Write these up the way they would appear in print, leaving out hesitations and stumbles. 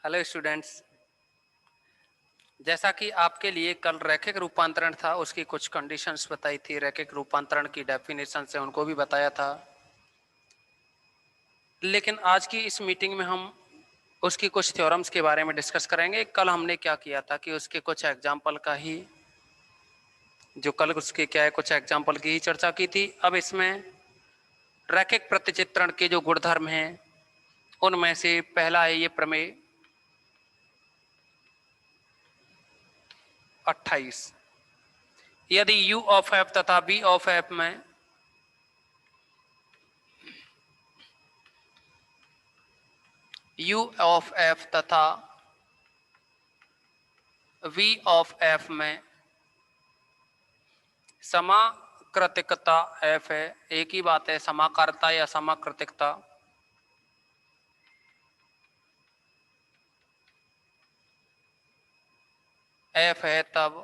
Hello students. जैसा कि आपके लिए कल रैखिक रूपांतरण था, उसकी कुछ कंडीशंस बताई थी, रैखिक रूपांतरण की डेफिनेशन से उनको भी बताया था। लेकिन आज की इस मीटिंग में हम उसकी कुछ थ्योरम्स के बारे में डिस्कस करेंगे। कल हमने क्या किया था कि उसके कुछ एग्जाम्पल का ही जो कल उसके क्या है कुछ एग्जाम्पल की ही चर्चा की थी। अब इसमें रैखिक प्रतिचित्रण के जो गुणधर्म हैं उनमें से पहला है ये प्रमेय 28। यदि u ऑफ f तथा v ऑफ f में u ऑफ f तथा v ऑफ f में समाकृतिकता f है। एक ही बात है, समाकारता या समाकृतिकता। f है तब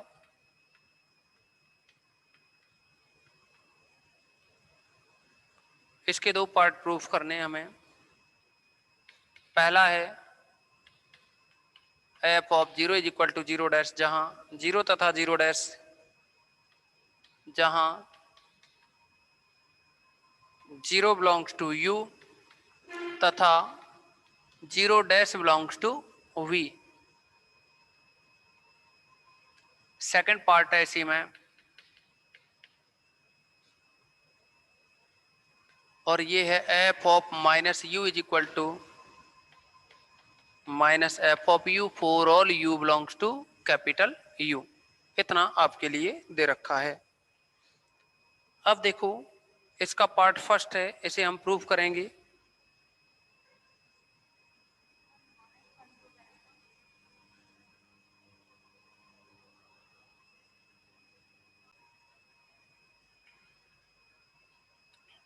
इसके दो पार्ट प्रूफ करने हमें। पहला है f of 0 is equal to 0 dash, जहां 0 तथा 0 डैश, जहां 0 बिलोंग्स टू u तथा 0 dash belongs to v। Second part है इसी में, और ये है f of minus u is equal to minus f of u for all u belongs to capital U. इतना आपके लिए दे रखा है। अब देखो, इसका पार्ट फर्स्ट है, इसे हम प्रूव करेंगे।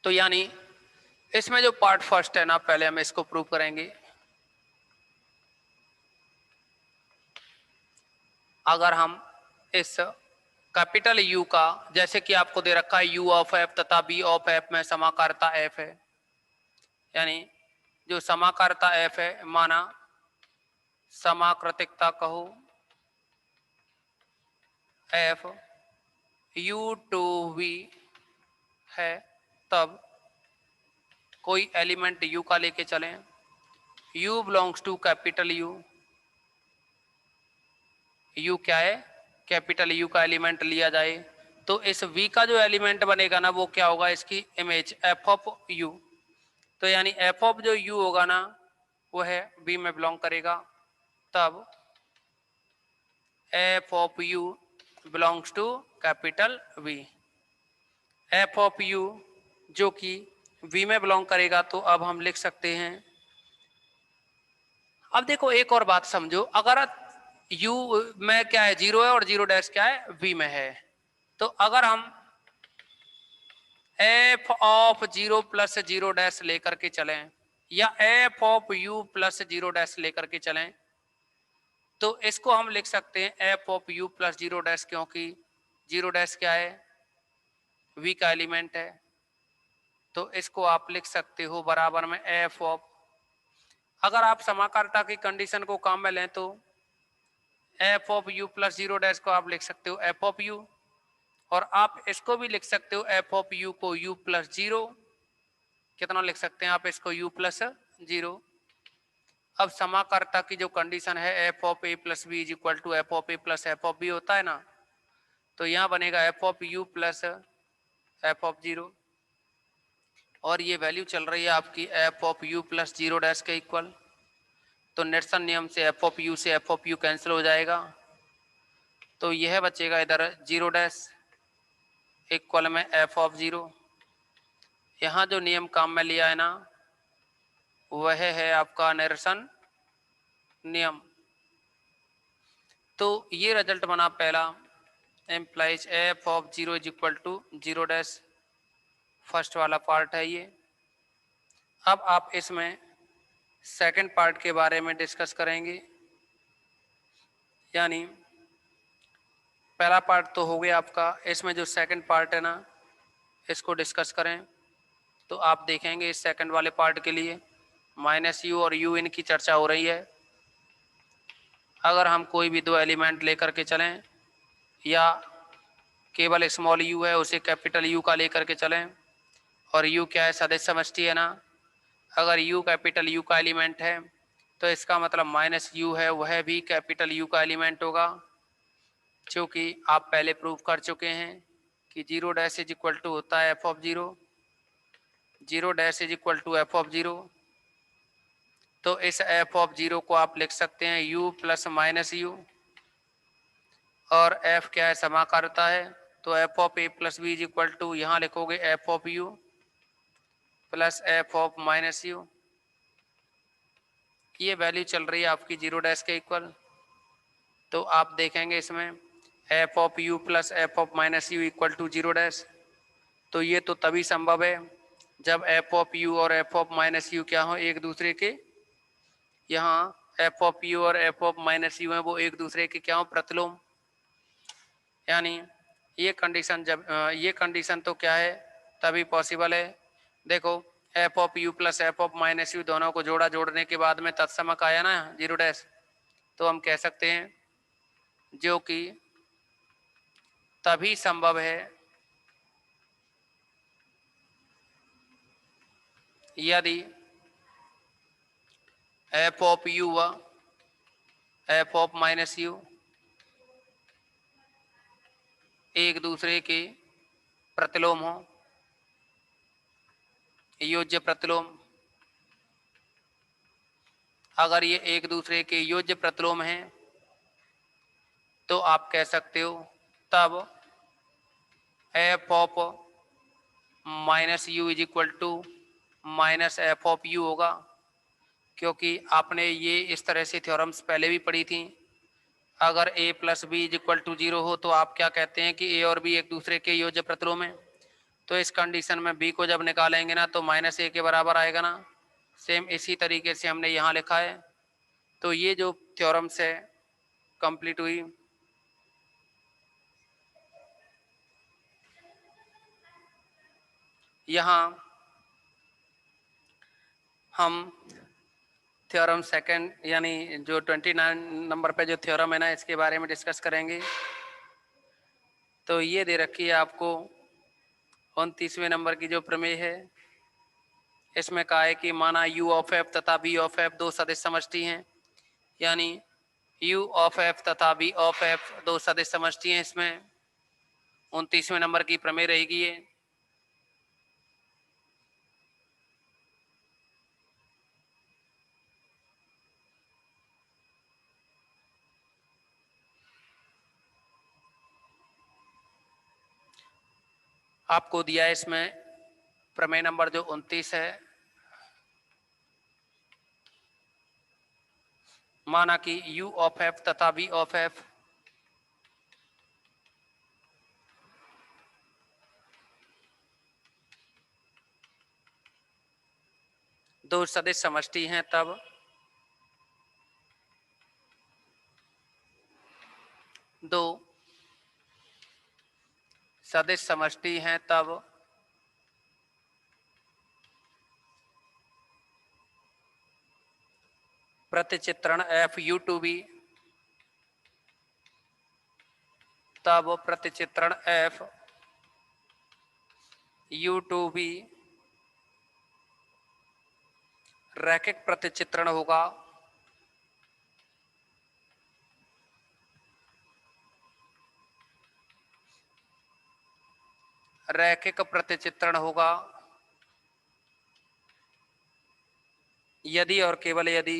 तो यानी इसमें जो पार्ट फर्स्ट है ना, पहले हम इसको प्रूव करेंगे। अगर हम इस कैपिटल यू का, जैसे कि आपको दे रखा है यू ऑफ एफ तथा बी ऑफ एफ में समाकारता एफ है, यानी जो समाकारता एफ है माना समाकृतिकता कहो एफ यू टू वी है, तब कोई एलिमेंट यू का लेके चलें, u belongs to capital U. u क्या है? कैपिटल यू का एलिमेंट लिया जाए तो इस v का जो एलिमेंट बनेगा ना, वो क्या होगा? इसकी इमेज f ऑफ u। तो यानी f ऑफ जो u होगा ना, वो है v में बिलोंग करेगा। तब f of u belongs to capital v। f of u जो कि v में बिलोंग करेगा, तो अब हम लिख सकते हैं। अब देखो एक और बात समझो, अगर u में क्या है? 0 है, और 0 डैश क्या है? v में है। तो अगर हम f ऑफ 0 प्लस 0 डैश लेकर के चलें, या f of u plus 0 dash लेकर के चलें, तो इसको हम लिख सकते हैं f of u plus 0 dash, क्योंकि 0 डैश क्या है? v का एलिमेंट है। तो इसको आप लिख सकते हो बराबर में f ऑफ, अगर आप समाकारता की कंडीशन को काम में लें तो f of u plus 0 dash को आप लिख सकते हो f ऑफ u, और आप इसको भी लिख सकते हो f ऑफ u को u प्लस 0। कितना लिख सकते हैं आप इसको? u plus 0। अब समाकारता की जो कंडीशन है f of a plus b is equal to f of a plus f of b होता है ना, तो यहाँ बनेगा f of u plus f of 0, और ये वैल्यू चल रही है आपकी f of u plus 0 dash के इक्वल। तो नेल्सन नियम से f ऑफ u से f ऑफ u कैंसिल हो जाएगा, तो यह बचेगा इधर 0 डैश इक्वल में f ऑफ 0। यहाँ जो नियम काम में लिया है ना, वह है आपका नेल्सन नियम। तो ये रिजल्ट बना पहला, implies f of 0 is equal to 0 dash, first वाला पार्ट है ये। अब आप इसमें सेकंड पार्ट के बारे में डिस्कस करेंगे, यानी पहला पार्ट तो हो गया आपका, इसमें जो सेकंड पार्ट है ना, इसको डिस्कस करें। तो आप देखेंगे इस सेकंड वाले पार्ट के लिए माइनस यू और यू इनकी चर्चा हो रही है। अगर हम कोई भी दो एलिमेंट लेकर के चलें या केवल स्मॉल यू है उसे कैपिटल यू का लेकर के चलें, और यू क्या है, सदिश समष्टि है ना। अगर यू कैपिटल यू का एलिमेंट है तो इसका मतलब माइनस यू है वह भी कैपिटल यू का एलिमेंट होगा, क्योंकि आप पहले प्रूव कर चुके हैं कि zero dash is equal to होता है f of zero, zero dash is equal to f of zero. तो इस एफ ऑफ जीरो को आप लिख सकते हैं यू प्लस माइनस यू, और एफ क्या है, समाकारता है, तो f of a plus b is equal to यहाँ लिखोगे f of u plus f of minus u. ये वैल्यू चल रही है आपकी जीरो डैश के इक्वल। तो आप देखेंगे इसमें f of u plus f of minus u equal to zero dash. तो ये तो तभी संभव है जब एफ ऑफ यू और एफ ऑफ माइनस यू क्या हो, एक दूसरे के, यहाँ एफ ऑफ यू और एफ ऑफ माइनस यू है वो एक दूसरे के क्या हो, प्रतिलोम। यानी ये कंडीशन जब ये कंडीशन तो क्या है, तभी पॉसिबल है। देखो F of u plus f of minus you दोनों को जोड़ा, जोड़ने के बाद में तत्समक आया ना जीरो डैश, तो हम कह सकते हैं जो कि तभी संभव है यदि एफ ऑफ यू व एफ ऑफ माइनस यू एक दूसरे के प्रतिलोम हो, योज्य प्रतिलोम। अगर ये एक दूसरे के योज्य प्रतिलोम हैं तो आप कह सकते हो तब f of minus u is equal to minus f of u होगा, क्योंकि आपने ये इस तरह से थ्योरम्स पहले भी पढ़ी थी। अगर a plus b is equal to zero हो तो आप क्या कहते हैं कि a और b एक दूसरे के योज्य प्रतिलोम हैं। तो इस कंडीशन में b को जब निकालेंगे ना तो माइनस ए के बराबर आएगा ना। सेम इसी तरीके से हमने यहाँ लिखा है। तो ये जो थ्योरम्स है कंप्लीट हुई। यहाँ हम थ्योरम सेकंड यानी जो 29 नंबर पे जो थ्योरम है ना इसके बारे में डिस्कस करेंगे। तो ये दे रखी है आपको 29वें नंबर की जो प्रमेय है, इसमें कहा है कि माना u ऑफ एफ तथा b ऑफ एफ दो सदिश समष्टि हैं, यानी u ऑफ एफ तथा b ऑफ एफ दो सदिश समष्टि हैं। इसमें 29वें नंबर की प्रमेय रहेगी ये। आपको दिया है इसमें प्रमेय नंबर जो 29 है, माना कि u ऑफ एफ तथा b ऑफ एफ दो सदिश समष्टि हैं, तब दो सदिश समष्टि हैं तब प्रतिचित्रण एफ यू टू बी, तब प्रतिचित्रण एफ यू टू बी रैखिक प्रतिचित्रण होगा। रैखिक प्रतिचित्रण होगा यदि और केवल यदि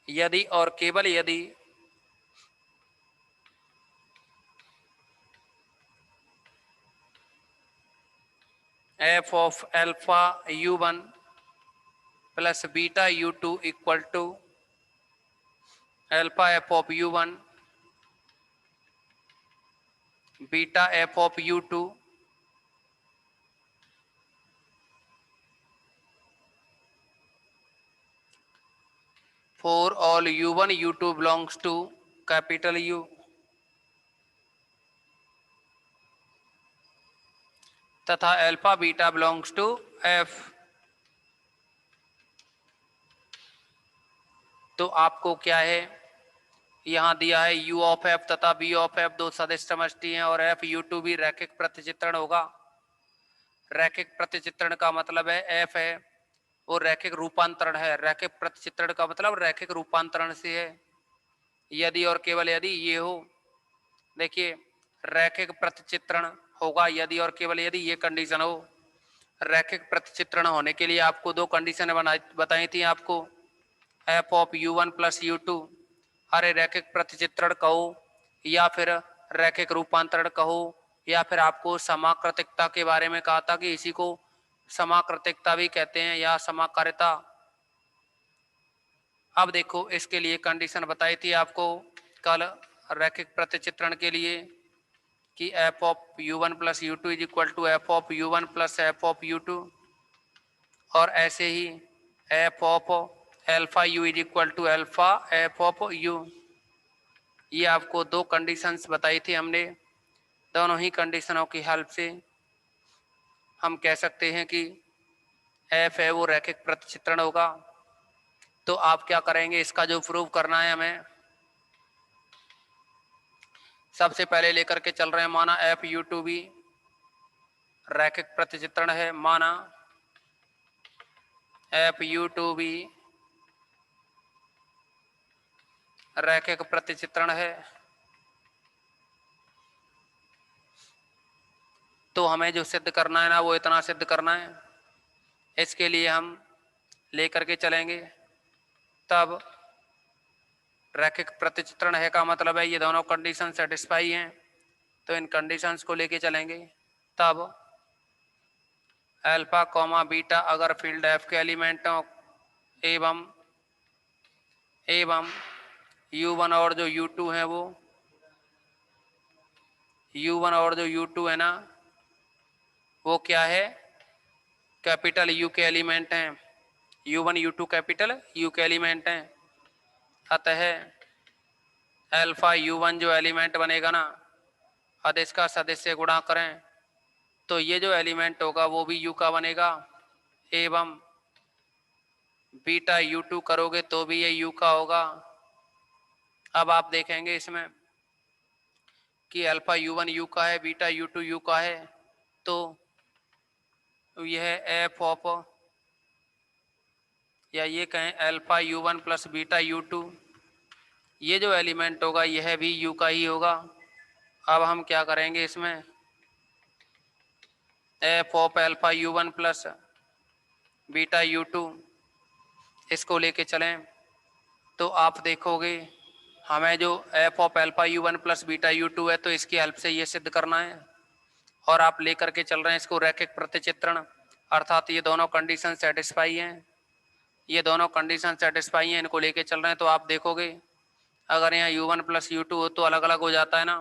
यदि और केवल यदि f of alpha u1 plus beta u2 equal to alpha f of u1 beta f of u2 for all u1 u2 belongs to capital U तथा alpha beta belongs to f। तो आपको क्या है, यहाँ दिया है u ऑफ f तथा b of f दो सदिश समष्टि हैं और f u2 भी रैखिक प्रतिचित्रण होगा। रैखिक प्रतिचित्रण का मतलब है f है वो रैखिक रूपांतरण है। रैखिक प्रतिचित्रण का मतलब रैखिक रूपांतरण से है। यदि और केवल यदि ये हो, देखिए रैखिक प्रतिचित्रण होगा यदि और केवल यदि ये कंडीशन हो। रैखिक प्रतिचित्रण होने के लिए आपको दो कंडीशन बताई थी आपको, F of u1 plus u2, अरे रैखिक प्रतिचित्रण कहो या फिर रैखिक रूपांतरण कहो या फिर आपको समाकृतिकता के बारे में कहा था कि इसी को समाकृतिकता भी कहते हैं या समाकारिता। अब देखो इसके लिए कंडीशन बताई थी आपको कल रैखिक प्रतिचित्रण के लिए कि f of u1 plus u2 is equal to f of u1 plus f of u2, और ऐसे ही f of alpha u is equal to alpha f of u। ये आपको दो कंडीशंस बताई थी हमने। दोनों ही कंडीशनों की हेल्प से हम कह सकते हैं कि एफ है वो रैखिक प्रतिचित्रण होगा। तो आप क्या करेंगे, इसका जो प्रूव करना है हमें, सबसे पहले लेकर के चल रहे हैं माना एफ u2 भी रैखिक प्रतिचित्रण है, माना एफ u2 भी रैखिक प्रतिचित्रण है। तो हमें जो सिद्ध करना है ना वो इतना सिद्ध करना है। इसके लिए हम लेकर के चलेंगे, तब रैखिक प्रतिचित्रण है का मतलब है ये दोनों कंडीशन सेटिस्फाई हैं, तो इन कंडीशंस को लेके चलेंगे। तब अल्फा कॉमा बीटा अगर फील्ड एफ के एलिमेंटों एवं u1 और जो u2 है वो u1 और जो u2 है ना वो क्या है, कैपिटल U के एलिमेंट हैं। u1 u2 कैपिटल U के एलिमेंट हैं। अतः अल्फा u1 जो एलिमेंट बनेगा ना, अदिश का सदिश से गुणा करें तो ये जो एलिमेंट होगा वो भी U का बनेगा, एवं बीटा u2 करोगे तो भी ये U का होगा। अब आप देखेंगे इसमें कि अल्फा u1 U का है, बीटा u2 U का है, तो यह एफ ऑफ या ये कहें alpha u1 plus beta u2, ये जो एलिमेंट होगा यह भी U का ही होगा। अब हम क्या करेंगे, इसमें f of alpha u1 plus beta u2 इसको लेके चलें तो आप देखोगे हमें जो f of alpha u1 plus beta u2 है तो इसकी हेल्प से ये सिद्ध करना है। और आप लेकर के चल रहे हैं इसको रैखिक प्रतिचित्रण, अर्थात ये दोनों कंडीशन सेटिस्फाई हैं। ये दोनों कंडीशन सेटिस्फाई हैं, इनको लेके चल रहे हैं। तो आप देखोगे अगर यहाँ u1 प्लस u2 हो तो अलग अलग हो जाता है ना,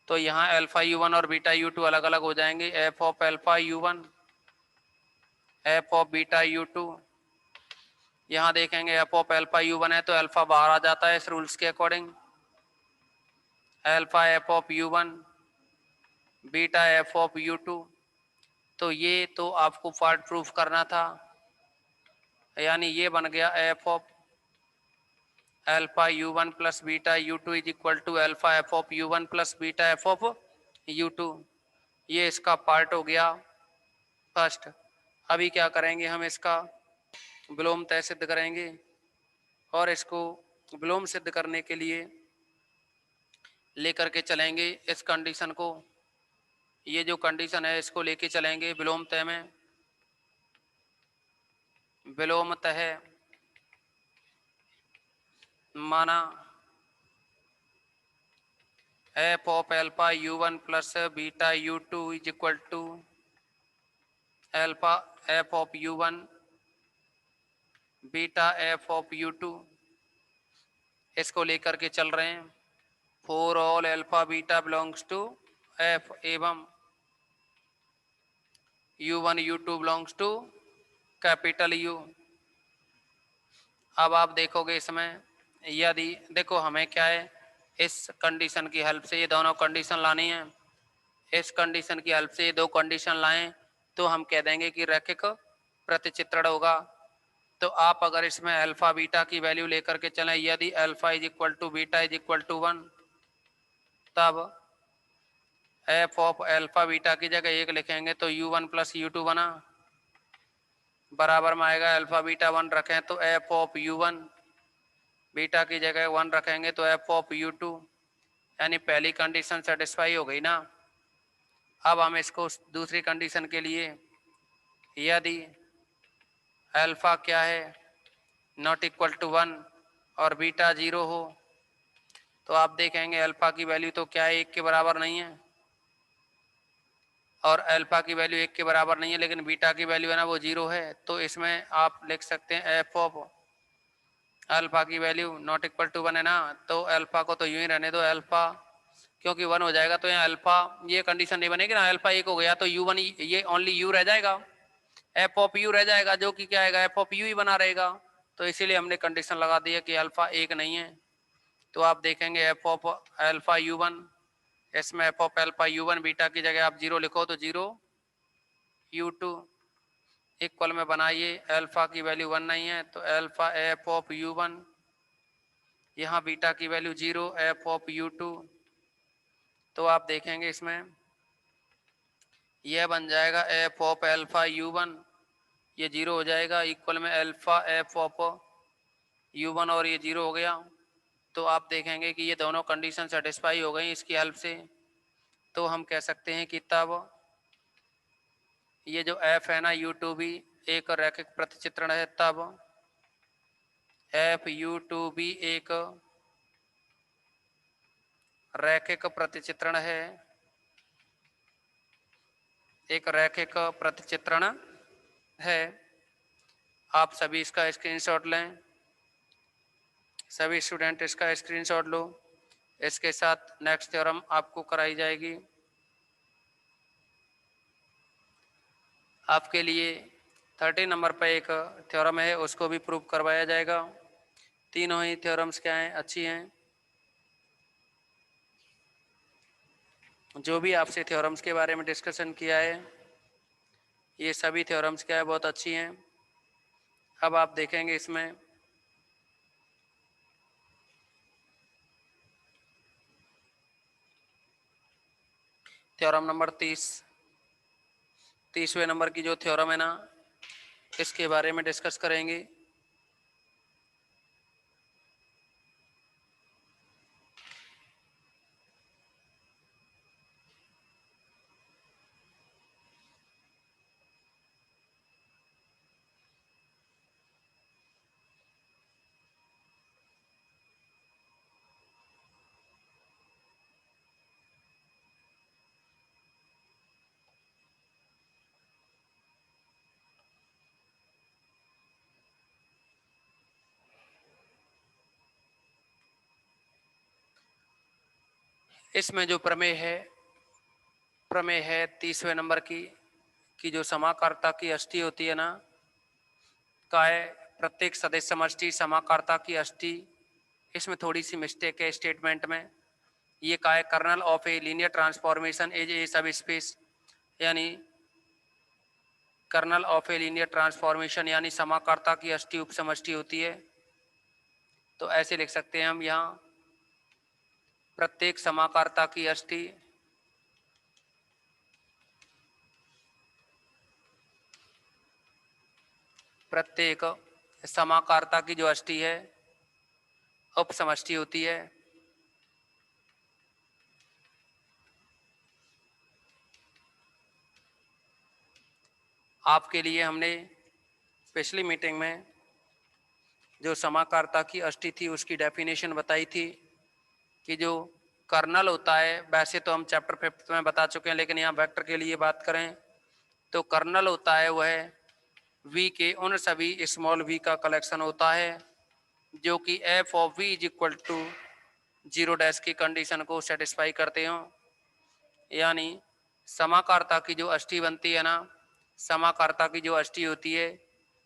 तो यहाँ अल्फा u1 और बीटा u2 अलग अलग हो जाएंगे। F of alpha u1 F of beta u2, यहाँ देखेंगे एफ ऑफ अल्फा u1 है तो अल्फा बाहर आ जाता है इस रूल्स के according. Alpha f of u1 beta f of u2, तो ये तो आपको पार्ट प्रूफ करना था, यानी ये बन गया f of alpha u1 plus beta u2 is equal to alpha f of u1 plus beta f of u2। ये इसका पार्ट हो गया फर्स्ट। अभी क्या करेंगे, हम इसका विलोम तय सिद्ध करेंगे और इसको विलोम सिद्ध करने के लिए लेकर के चलेंगे इस कंडीशन को। ये जो कंडीशन है इसको लेके चलेंगे विलोम तय में। विलोम तय माना f of alpha u1 plus beta u2 is equal to alpha f of u1 beta f of u2, इसको लेकर के चल रहे हैं। For all alpha beta belongs to f एवं u1 u2 belongs to capital U। अब आप देखोगे इसमें यदि देखो हमें क्या है, इस कंडीशन की हेल्प से ये दोनों कंडीशन लानी है। इस कंडीशन की हेल्प से ये दो कंडीशन लाएं तो हम कह देंगे कि रैखिक प्रतिचित्रण होगा। तो आप अगर इसमें अल्फा बीटा की वैल्यू लेकर के चलें, यदि alpha is equal to beta is equal to 1, तब एफ ऑफ अल्फा बीटा की जगह 1 लिखेंगे तो u1 प्लस u2 बना, बराबर में आएगा अल्फा बीटा 1 रखें तो एफ ऑफ u1, बीटा की जगह 1 रखेंगे तो एफ ऑफ u2, यानी पहली कंडीशन सेटिस्फाई हो गई ना। अब हम इसको दूसरी कंडीशन के लिए, यदि अल्फा क्या है नॉट इक्वल टू 1 और बीटा 0 हो, तो आप देखेंगे अल्फा की वैल्यू तो क्या है 1 के बराबर नहीं है, और अल्फा की वैल्यू 1 के बराबर नहीं है, लेकिन बीटा की वैल्यू है ना वो 0 है। तो इसमें आप लिख सकते हैं एफ ऑफ अल्फा की वैल्यू नॉट इक्वल टू 1 है ना, तो अल्फा को तो यूं ही रहने दो, अल्फा क्योंकि 1 हो जाएगा तो यहाँ अल्फा ये कंडीशन नहीं बनेगी ना, अल्फा 1 हो गया तो u1 ये ओनली u रह जाएगा, एफ ऑफ यू रह जाएगा, जो कि क्या आएगा एफ ऑफ यू ही बना रहेगा। तो इसीलिए हमने कंडीशन लगा दी है कि अल्फा 1 नहीं है। तो आप देखेंगे एफ ऑफ अल्फा u1, इसमें f of alpha u1 beta की जगह आप 0 लिखो तो 0 u2 इक्वल में बनाइए, अल्फा की वैल्यू 1 नहीं है तो अल्फा एफ ऑफ u1, यहाँ बीटा की वैल्यू 0 एफ ऑफ u2, तो आप देखेंगे इसमें यह बन जाएगा एफ ऑफ अल्फा u1, ये 0 हो जाएगा, इक्वल में अल्फा एफ ऑफ u1 और ये 0 हो गया। तो आप देखेंगे कि ये दोनों कंडीशन सेटिस्फाई हो गई इसकी हेल्प से। तो हम कह सकते हैं कि तब ये जो f है ना u2 भी एक रैखिक प्रतिचित्रण है, तब एफ u2 भी एक रैखिक प्रतिचित्रण है, एक रैखिक प्रतिचित्रण है। आप सभी इसका स्क्रीनशॉट लें, सभी स्टूडेंट इसका स्क्रीनशॉट लो, इसके साथ नेक्स्ट थ्योरम आपको कराई जाएगी। आपके लिए 30 नंबर पर एक थ्योरम है, उसको भी प्रूव करवाया जाएगा। तीनों ही थ्योरम्स क्या हैं, अच्छी हैं। जो भी आपसे थ्योरम्स के बारे में डिस्कशन किया है, ये सभी थ्योरम्स क्या है बहुत अच्छी हैं। अब आप देखेंगे इसमें थ्योरम नंबर 30वें नंबर की जो थ्योरम है ना, इसके बारे में डिस्कस करेंगे। इसमें जो प्रमेय है 30वें नंबर की जो समाकारता की अष्टी होती है ना, काय प्रत्येक सदस्य समष्टि समाकारता की अष्टी, इसमें थोड़ी सी मिस्टेक है स्टेटमेंट में। ये काय kernel of a linear transformation is a subspace, यानी kernel of a linear transformation यानी समाकारता की अष्टी उपसमष्टि होती है। तो ऐसे लिख सकते हैं हम यहाँ, प्रत्येक समाकारता की अष्टी प्रत्येक समाकारता की जो अष्टी है उपसमष्टि होती है। आपके लिए हमने पिछली मीटिंग में जो समाकारता की अष्टी थी उसकी डेफिनेशन बताई थी कि जो कर्नल होता है, वैसे तो हम चैप्टर 5 में बता चुके हैं, लेकिन यहाँ वेक्टर के लिए बात करें तो कर्नल होता है वह v के उन सभी स्मॉल v का कलेक्शन होता है जो कि f of v is equal to 0 dash की कंडीशन को सेटिस्फाई करते हो। यानी समाकारता की जो अष्टी बनती है ना, समाकारता की जो अष्टी होती है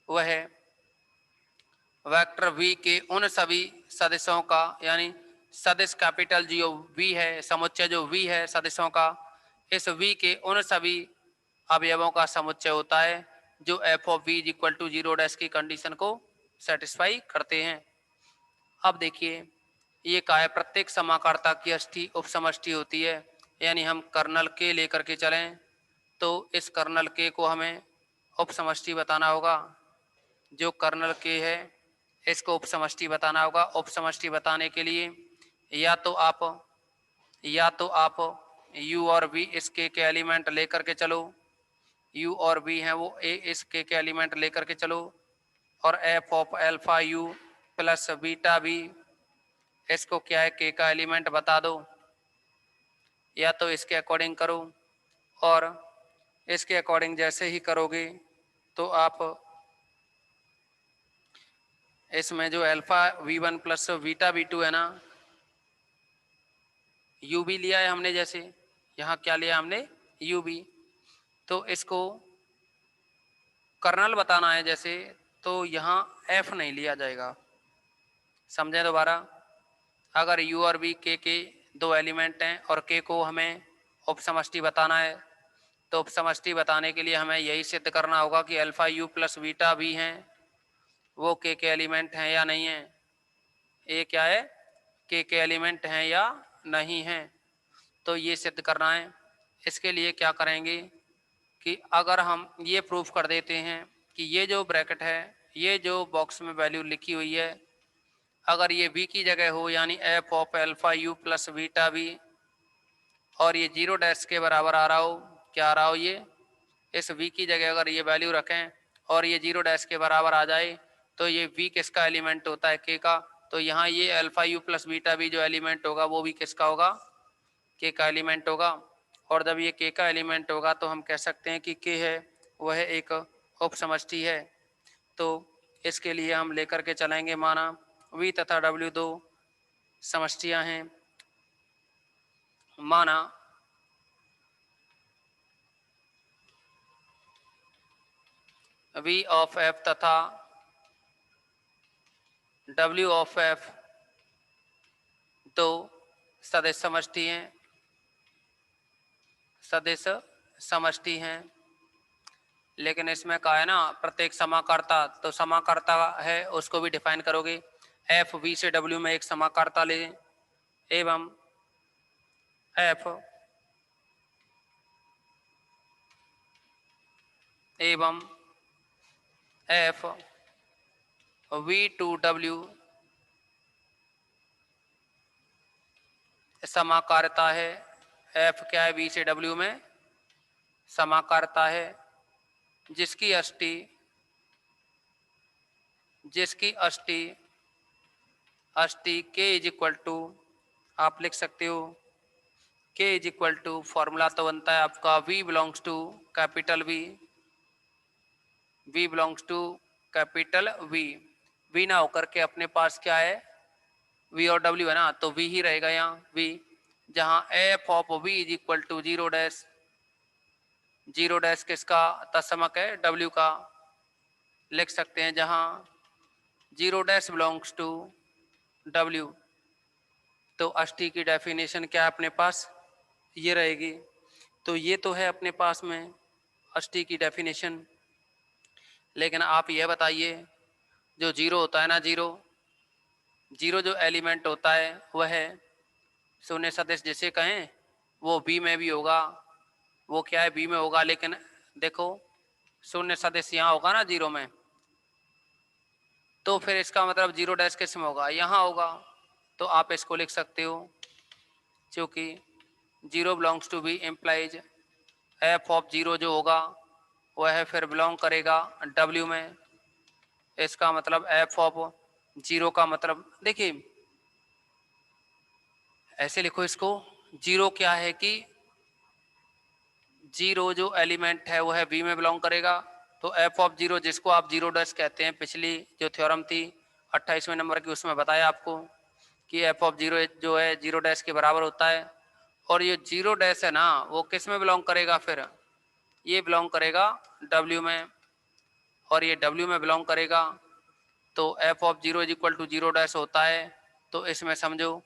वह वेक्टर v के उन सभी सदस्यों का, यानी सदिश कैपिटल जो v है, समुच्चय जो v है सदस्यों का, इस v के उन सभी अवयवों का समुच्चय होता है जो f of v is equal to zero dash की कंडीशन को सेटिस्फाई करते हैं। अब देखिए ये क्या है, प्रत्येक समाकर्ता की अष्टी उपसमष्टि होती है, यानी हम कर्नल के लेकर के चलें तो इस कर्नल के को हमें उपसमष्टि बताना होगा। जो कर्नल के है इसको उपसमष्टि बताना होगा। उपसमष्टि बताने के लिए या तो आप u और v इसके के एलिमेंट लेकर के चलो, u और v हैं वो a इसके के एलिमेंट लेकर के चलो, और f of alpha u plus beta v इसको क्या है k का एलिमेंट बता दो, या तो इसके अकॉर्डिंग करो। और इसके अकॉर्डिंग जैसे ही करोगे तो आप इसमें जो alpha v1 plus beta v2 है ना, u भी लिया है हमने, जैसे यहाँ क्या लिया हमने u भी, तो इसको कर्नल बताना है जैसे, तो यहाँ f नहीं लिया जाएगा। समझें दोबारा, अगर u और v के दो एलिमेंट हैं और k को हमें उपसमष्टि बताना है, तो उपसमष्टि बताने के लिए हमें यही सिद्ध करना होगा कि alpha u plus beta v हैं वो k के एलिमेंट हैं या नहीं हैं। ये क्या है, k के एलिमेंट हैं या नहीं हैं, तो ये सिद्ध करना है। इसके लिए क्या करेंगे कि अगर हम ये प्रूफ कर देते हैं कि ये जो ब्रैकेट है, ये जो बॉक्स में वैल्यू लिखी हुई है, अगर ये v की जगह हो यानी f of alpha u plus beta v, और ये जीरो डैश के बराबर आ रहा हो, क्या आ रहा हो, ये इस v की जगह अगर ये वैल्यू रखें और ये जीरो डैश के बराबर आ जाए, तो ये v किसका एलिमेंट होता है, k का। तो यहाँ ये alpha u plus beta v जो एलिमेंट होगा वो भी किसका होगा, k का एलिमेंट होगा। और जब ये k का एलिमेंट होगा तो हम कह सकते हैं कि k है वह एक उपसमष्टि है। तो इसके लिए हम लेकर के चलेंगे, माना v तथा w दो समष्टियां हैं, माना v ऑफ f तथा w ऑफ f दो सदिश समष्टि हैं, सदिश समष्टि हैं। लेकिन इसमें क्या है ना, प्रत्येक समाकर्ता, तो समाकर्ता है उसको भी डिफाइन करोगे। एफ वी से डब्ल्यू में एक समाकर्ता ले, एवं एफ एवं एफ वी टू डब्ल्यू समाकारिता है। एफ क्या है, वी से डब्ल्यू में समाकारिता है, जिसकी अष्टी के इज इक्वल टू, आप लिख सकते हो के इज इक्वल टू, फॉर्मूला तो बनता है आपका v belongs to capital V, v belongs to capital V ना होकर के अपने पास क्या है, v और w है ना, तो v ही रहेगा यहाँ v, जहाँ f of v is equal to zero dash किसका तत्समक है, w का। लिख सकते हैं जहाँ zero dash belongs to w, तो अष्टी की डेफिनेशन क्या है अपने पास, ये रहेगी। तो ये तो है अपने पास में अष्टी की डेफिनेशन। लेकिन आप ये बताइए, जो जीरो होता है ना, जीरो जो एलिमेंट होता है वह है शून्य सदिश जिसे कहें, वो बी में भी होगा, वो क्या है बी में होगा। लेकिन देखो शून्य सदिश यहाँ होगा ना जीरो में, तो फिर इसका मतलब जीरो डैश किस में होगा, यहाँ होगा। तो आप इसको लिख सकते हो, क्योंकि zero belongs to b implies f of zero जो होगा वह फिर बिलोंग करेगा डब्ल्यू में। इसका मतलब एफ ऑफ जीरो का मतलब, देखिए ऐसे लिखो इसको, जीरो क्या है कि जीरो जो एलिमेंट है वह बी में बिलोंग करेगा। तो एफ ऑफ जीरो जिसको आप जीरो डैश कहते हैं, पिछली जो थ्योरम थी 28वें नंबर की उसमें बताया आपको कि एफ ऑफ जीरो जो है जीरो डैश के बराबर होता है। और ये जीरो डैश है ना वो किस में बिलोंग करेगा, फिर ये बिलोंग करेगा डब्ल्यू में, और ये डब्ल्यू में बिलोंग करेगा। तो f of zero is equal to zero dash होता है। तो इसमें समझो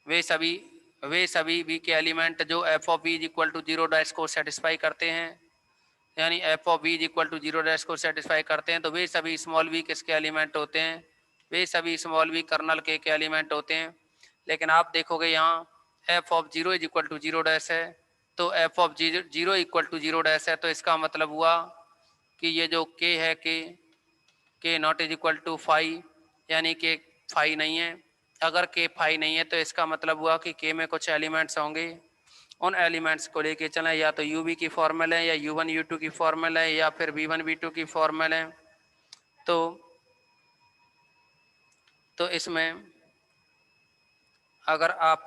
वे सभी बी के एलिमेंट जो f of b is equal to zero dash को सेटिस्फाई करते हैं। यानी f of b is equal to zero dash को सेटिस्फाई करते हैं, तो वे सभी स्मॉल वी किसके एलिमेंट होते हैं, वे सभी स्मॉल वी कर्नल के एलिमेंट होते हैं। लेकिन आप देखोगे यहाँ f of zero is equal to zero dash है, तो f of zero equal to zero dash है, तो इसका मतलब हुआ कि ये जो के है K not is equal to phi, यानी कि फाई नहीं है। अगर के फाई नहीं है तो इसका मतलब हुआ कि के में कुछ एलिमेंट्स होंगे, उन एलिमेंट्स को लेके चलें, या तो यू बी की फॉर्मल है, या यू वन यू टू की फॉर्मल है, या फिर वी वन वी टू की फॉर्मल है। तो इसमें अगर आप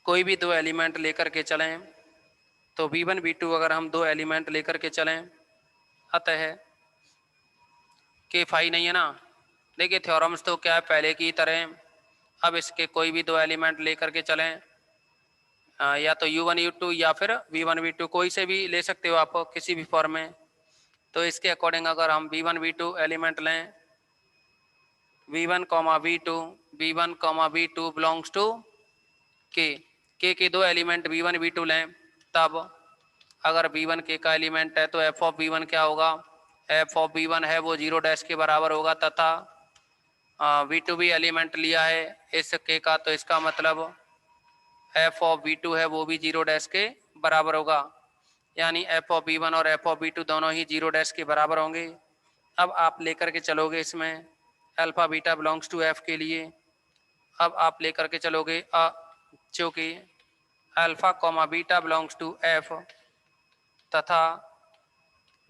कोई भी दो एलिमेंट लेकर के चलें, तो वी वन वी टू अगर हम दो एलिमेंट लेकर के चलें, अतः के फाई नहीं है ना। देखिए थ्योरम्स तो क्या है पहले की तरह। अब इसके कोई भी दो एलिमेंट लेकर के चलें, या तो यू वन यू टू या फिर वी वन वी टू, कोई से भी ले सकते हो आप किसी भी फॉर्म में। तो इसके अकॉर्डिंग अगर हम v one v two element लें, v one comma v two, v one comma v two belongs to K दो element v one v two लें, तब अगर वी वन के का एलिमेंट है तो एफ ऑफ वी वन क्या होगा, एफ ऑफ वी वन है वो जीरो डैश के बराबर होगा, तथा वी टू भी एलिमेंट लिया है इस के का, तो इसका मतलब एफ ऑफ वी टू है वो भी जीरो डैश के बराबर होगा। यानी एफ ऑफ वी वन और एफ ऑफ वी टू दोनों ही जीरो डैश के बराबर होंगे। अब आप लेकर के चलोगे इसमें alpha beta belongs to f के लिए, अब आप लेकर के चलोगे चूँकि alpha comma beta belongs to f तथा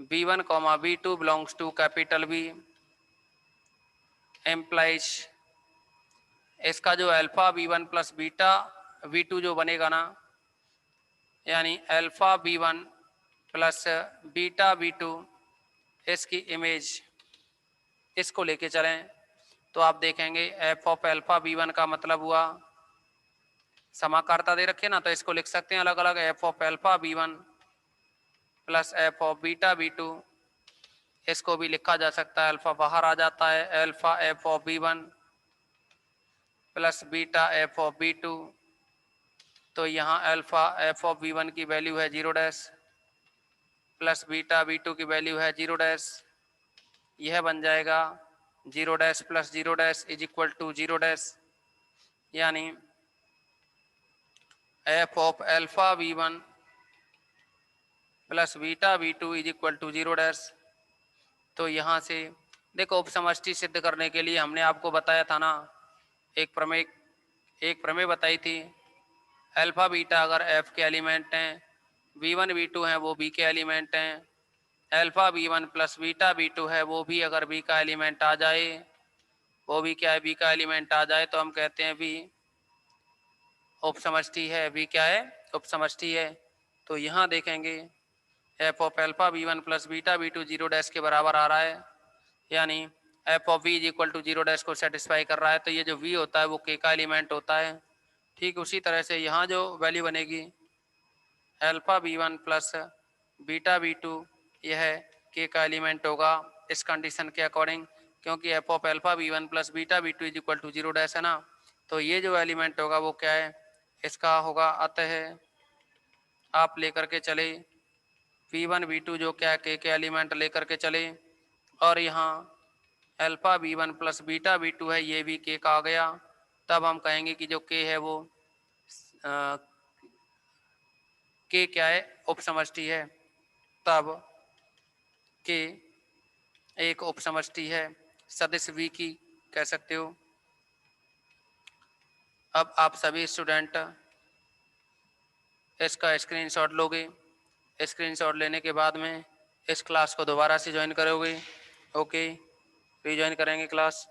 b one comma b two belongs to capital b, implies इसका जो alpha b one plus beta v two जो बनेगा ना, यानी alpha b one plus beta b two, इसकी इमेज इसको लेके चलें, तो आप देखेंगे f of alpha b one का मतलब हुआ, समाकारता दे रखे ना, तो इसको लिख सकते हैं अलग अलग, f of alpha b one plus f of beta b two, इसको भी लिखा जा सकता है, अल्फा बाहर आ जाता है, alpha f of b one plus beta f of b two, तो यहाँ alpha f of b one की वैल्यू है zero dash plus beta b two की वैल्यू है जीरो डैश, यह बन जाएगा zero dash plus zero dash is equal to zero dash, यानी f of alpha b one plus beta b two is equal to zero dash. तो यहाँ से देखो उपसमष्टि सिद्ध करने के लिए हमने आपको बताया था ना, एक प्रमेय बताई थी, अल्फा बीटा अगर एफ के एलिमेंट हैं, वी वन वी टू हैं वो बी के एलिमेंट हैं, alpha b one plus beta b two है वो भी अगर बी का एलिमेंट आ जाए, वो भी क्या है बी का एलिमेंट आ जाए, तो हम कहते हैं बी उपसमष्टि है, बी क्या है उपसमष्टि है। तो यहाँ देखेंगे f of alpha b one plus beta b two zero dash के बराबर आ रहा है, यानी f of v is equal to zero dash को सेटिस्फाई कर रहा है, तो ये जो वी होता है वो के का एलिमेंट होता है। ठीक उसी तरह से यहाँ जो वैल्यू बनेगी alpha b one plus beta b two, यह के का एलिमेंट होगा इस कंडीशन के अकॉर्डिंग, क्योंकि f of alpha b one plus beta b two is equal to zero dash है ना, तो ये जो एलिमेंट होगा वो क्या है इसका होगा। अतः आप लेकर के चले वी वन वी टू जो क्या के एलिमेंट लेकर के चले, और यहाँ alpha b one plus beta b two है ये भी के का आ गया, तब हम कहेंगे कि जो के है वो के क्या है उपसमष्टि है, तब के एक उपसमष्टि है सदिश वी की कह सकते हो। अब आप सभी स्टूडेंट इसका स्क्रीनशॉट लोगे, स्क्रीनशॉट लेने के बाद में इस क्लास को दोबारा से ज्वाइन करोगे। ओके, रीज्वाइन करेंगे क्लास।